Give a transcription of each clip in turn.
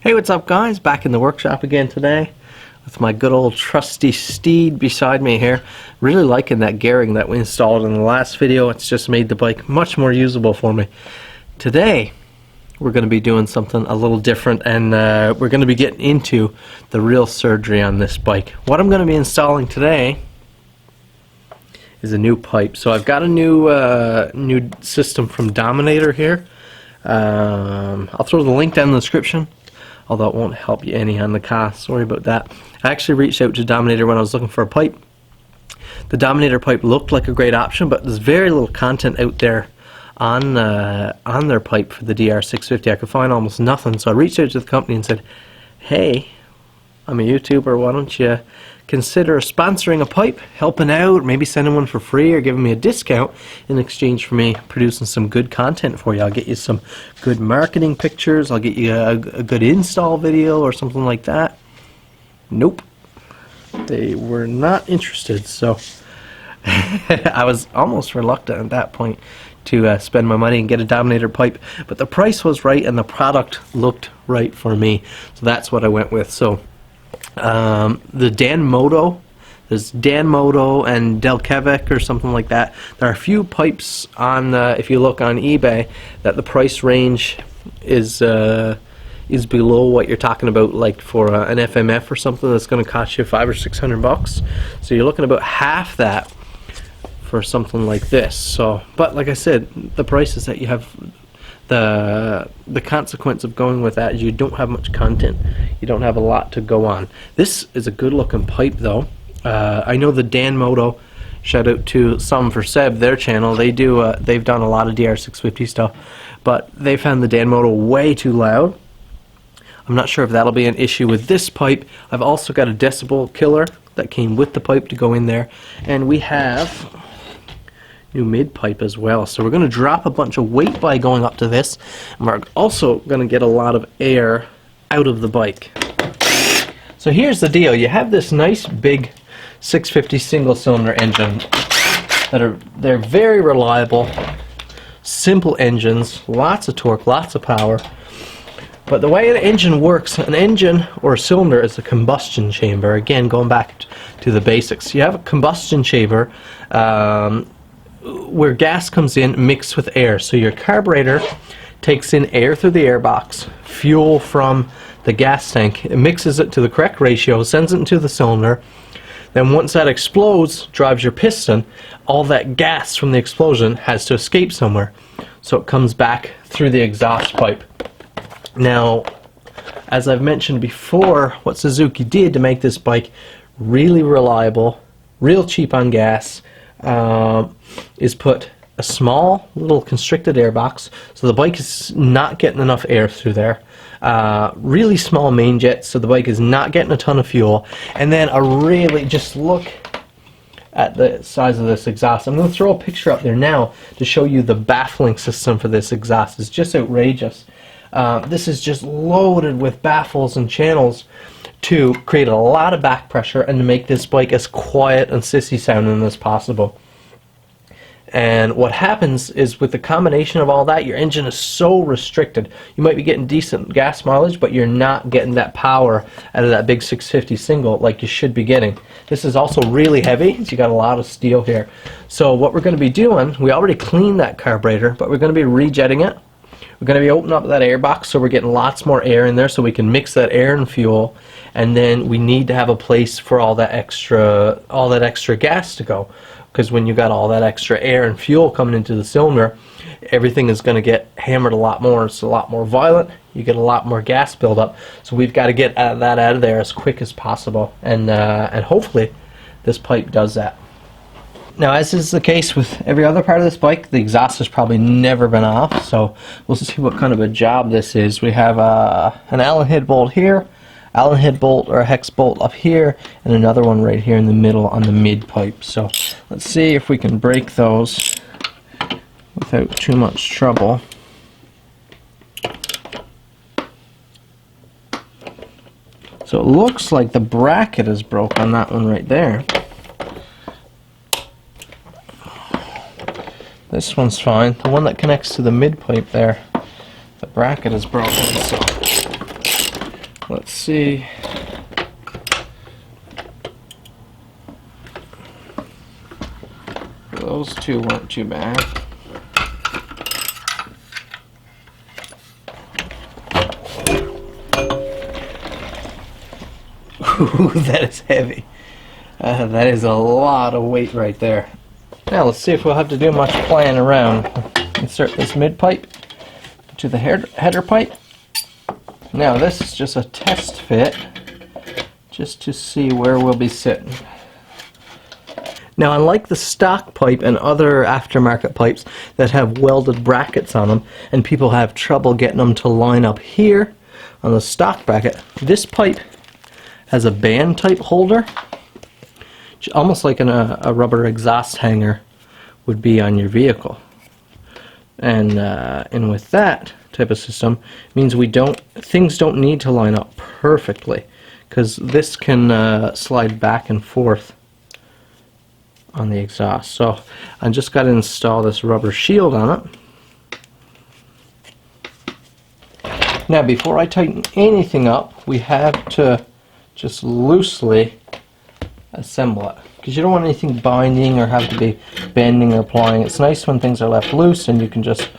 Hey, what's up guys? Back in the workshop again today with my good old trusty steed beside me here. Really liking that gearing that we installed in the last video. It's just made the bike much more usable for me. Today we're going to be doing something a little different, and we're going to be getting into the real surgery on this bike. What I'm going to be installing today is a new pipe. So I've got a new system from Dominator here. I'll throw the link down in the description, although it won't help you any on the cost. Sorry about that. I actually reached out to Dominator when I was looking for a pipe. The Dominator pipe looked like a great option, but there's very little content out there on their pipe for the DR650. I could find almost nothing, so I reached out to the company and said, hey, I'm a YouTuber, why don't you consider sponsoring a pipe, helping out, maybe sending one for free or giving me a discount in exchange for me producing some good content for you. I'll get you some good marketing pictures, I'll get you a good install video or something like that. Nope. They were not interested, so I was almost reluctant at that point to spend my money and get a Dominator pipe, but the price was right and the product looked right for me, so that's what I went with. So the Danmoto, there's Danmoto and Delkevik or something like that. There are a few pipes on, if you look on eBay, that the price range is below what you're talking about, like for an FMF or something that's going to cost you $500 or $600. So you're looking about half that for something like this. So, but like I said, the prices that you have, the consequence of going with that is you don't have much content. You don't have a lot to go on. This is a good looking pipe though. I know the Danmoto, shout out to some for Seb, their channel, they've done a lot of DR650 stuff, but they found the Danmoto way too loud. I'm not sure if that'll be an issue with this pipe. I've also got a decibel killer that came with the pipe to go in there, and we have new mid pipe as well. So we're going to drop a bunch of weight by going up to this, and we're also going to get a lot of air out of the bike. So here's the deal. You have this nice big 650 single cylinder engine they're very reliable, simple engines, lots of torque, lots of power. But the way an engine works, an engine or a cylinder is a combustion chamber. Again, going back to the basics, you have a combustion chamber where gas comes in mixed with air. So your carburetor takes in air through the airbox, fuel from the gas tank, it mixes it to the correct ratio, sends it into the cylinder. Then once that explodes, drives your piston, all that gas from the explosion has to escape somewhere. So it comes back through the exhaust pipe. Now, as I've mentioned before, what Suzuki did to make this bike really reliable, real cheap on gas, is put a small little constricted air box, so the bike is not getting enough air through there. Really small main jet, so the bike is not getting a ton of fuel. And then just look at the size of this exhaust. I'm going to throw a picture up there now to show you the baffling system for this exhaust. It's just outrageous. This is just loaded with baffles and channels to create a lot of back pressure and to make this bike as quiet and sissy sounding as possible. And what happens is, with the combination of all that, your engine is so restricted. You might be getting decent gas mileage, but you're not getting that power out of that big 650 single like you should be getting. This is also really heavy, so you got a lot of steel here. So what we're going to be doing, we already cleaned that carburetor, but we're going to be rejetting it. We're going to be opening up that air box, so we're getting lots more air in there so we can mix that air and fuel. And then we need to have a place for all that extra gas to go, because when you got all that extra air and fuel coming into the cylinder, everything is going to get hammered a lot more. It's a lot more violent. You get a lot more gas buildup. So we've got to get that out of there as quick as possible, and hopefully this pipe does that. Now, as is the case with every other part of this bike, the exhaust has probably never been off, so we'll see what kind of a job this is. We have an Allen head bolt here, Allen head bolt or a hex bolt up here, and another one right here in the middle on the mid pipe. So let's see if we can break those without too much trouble. So it looks like the bracket is broke on that one right there. This one's fine. The one that connects to the mid pipe there, the bracket is broken, so Let's see. Those two weren't too bad. Ooh, that is heavy. That is a lot of weight right there. Now let's see if we'll have to do much playing around. Insert this mid pipe to the header pipe. Now this is just a test fit, just to see where we'll be sitting. Now, unlike the stock pipe and other aftermarket pipes that have welded brackets on them, and people have trouble getting them to line up here on the stock bracket, this pipe has a band type holder, almost like a rubber exhaust hanger would be on your vehicle. And with that type of system, means things don't need to line up perfectly, because this can slide back and forth on the exhaust. So I just got to install this rubber shield on it. Now before I tighten anything up, we have to just loosely assemble it, because you don't want anything binding or have to be bending or plying. It's nice when things are left loose and you can just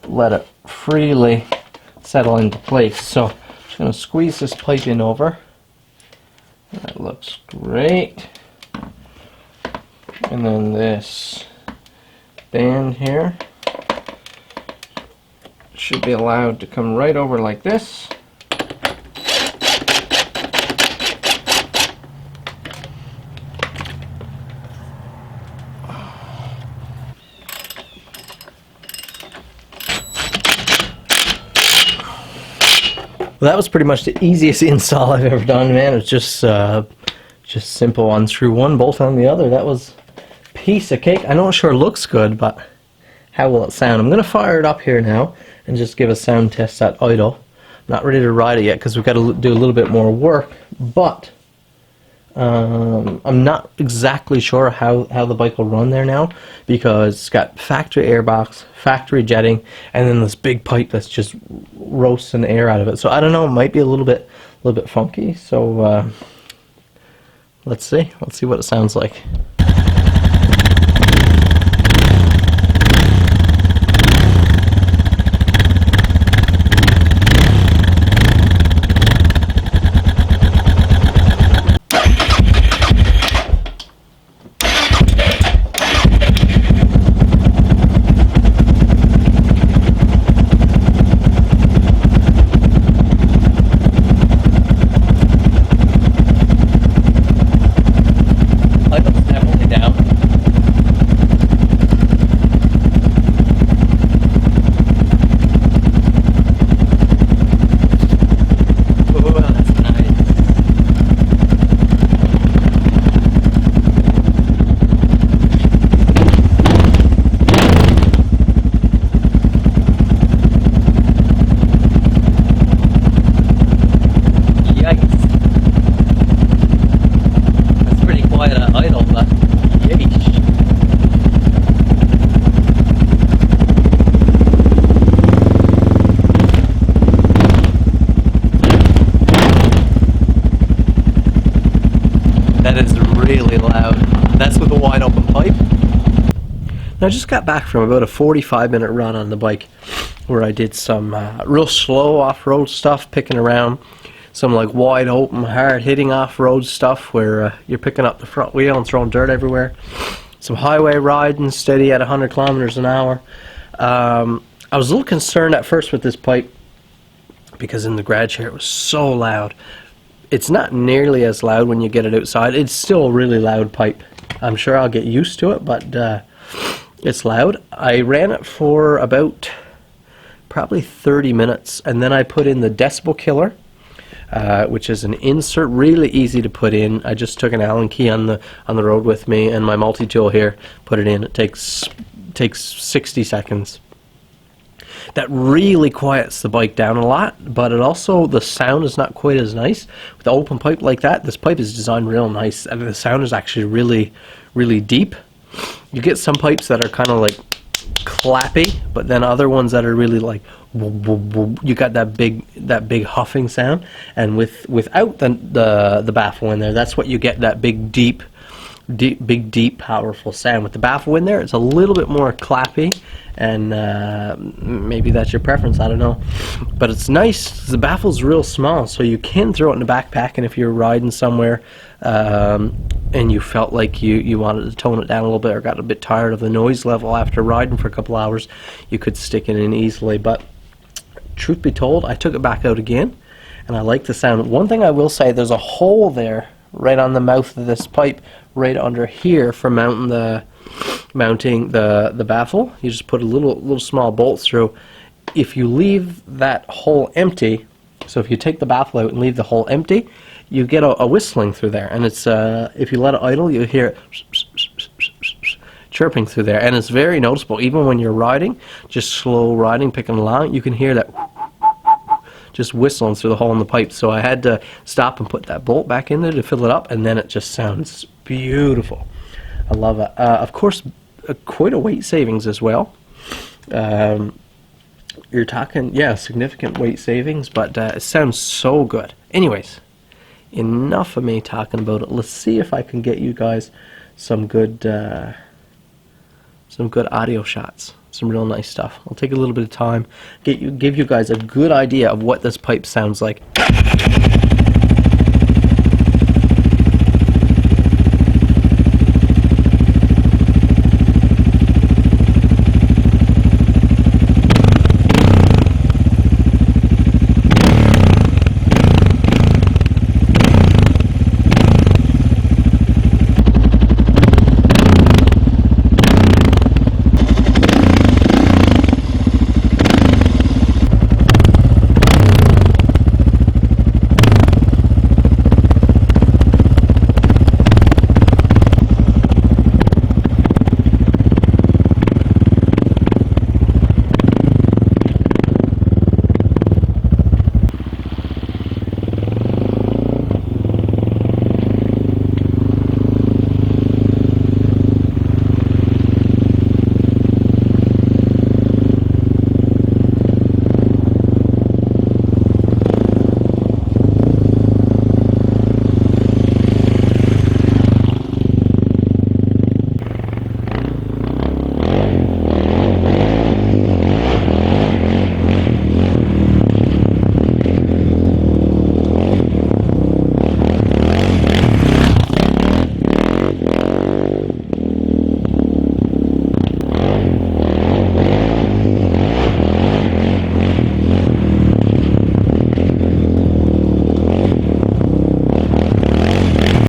let it freely settle into place. So I'm just going to squeeze this pipe in over. That looks great. And then this band here should be allowed to come right over like this. Well, that was pretty much the easiest install I've ever done, man. It was just simple. Unscrew one, bolt on the other. That was a piece of cake. I know it sure looks good, but how will it sound? I'm going to fire it up here now and just give a sound test at idle. I'm not ready to ride it yet because we've got to do a little bit more work, but I'm not exactly sure how the bike will run there now, because it's got factory airbox, factory jetting, and then this big pipe that's just roasting air out of it. So I don't know, it might be a little bit funky. So let's see what it sounds like. That is really loud. That's with a wide open pipe. Now, I just got back from about a 45-minute run on the bike where I did some real slow off-road stuff, picking around some like wide open, hard-hitting off-road stuff where you're picking up the front wheel and throwing dirt everywhere. Some highway riding steady at 100 kilometers an hour. I was a little concerned at first with this pipe because in the garage here it was so loud. It's not nearly as loud when you get it outside. It's still a really loud pipe. I'm sure I'll get used to it, but it's loud. I ran it for about probably 30 minutes, and then I put in the decibel killer, which is an insert, really easy to put in. I just took an Allen key on the road with me and my multi-tool here, put it in. It takes 60 seconds. That really quiets the bike down a lot, but it also, the sound is not quite as nice. With an open pipe like that, this pipe is designed real nice, and the sound is actually really, really deep. You get some pipes that are kind of like clappy, but then other ones that are really like you got that big huffing sound, and without the baffle in there, that's what you get, that big deep powerful sound. With the baffle in there, it's a little bit more clappy, and maybe that's your preference, I don't know, but it's nice. The baffle's real small, so you can throw it in the backpack, and if you're riding somewhere and you felt like you wanted to tone it down a little bit, or got a bit tired of the noise level after riding for a couple hours, you could stick it in easily. But truth be told, I took it back out again, and I like the sound. One thing I will say, there's a hole there right on the mouth of this pipe, right under here, for mounting the baffle. You just put a little small bolt through. If you leave that hole empty, so if you take the baffle out and leave the hole empty, you get a whistling through there, and it's if you let it idle, you hear it chirping through there, and it's very noticeable. Even when you're riding, just slow riding, picking along, you can hear that just whistling through the hole in the pipe. So I had to stop and put that bolt back in there to fill it up, and then it just sounds beautiful. I love it. Of course, quite a weight savings as well. You're talking, yeah, significant weight savings, but it sounds so good. Anyways, enough of me talking about it. Let's see if I can get you guys some good audio shots. Some real nice stuff. I'll take a little bit of time, give you guys a good idea of what this pipe sounds like.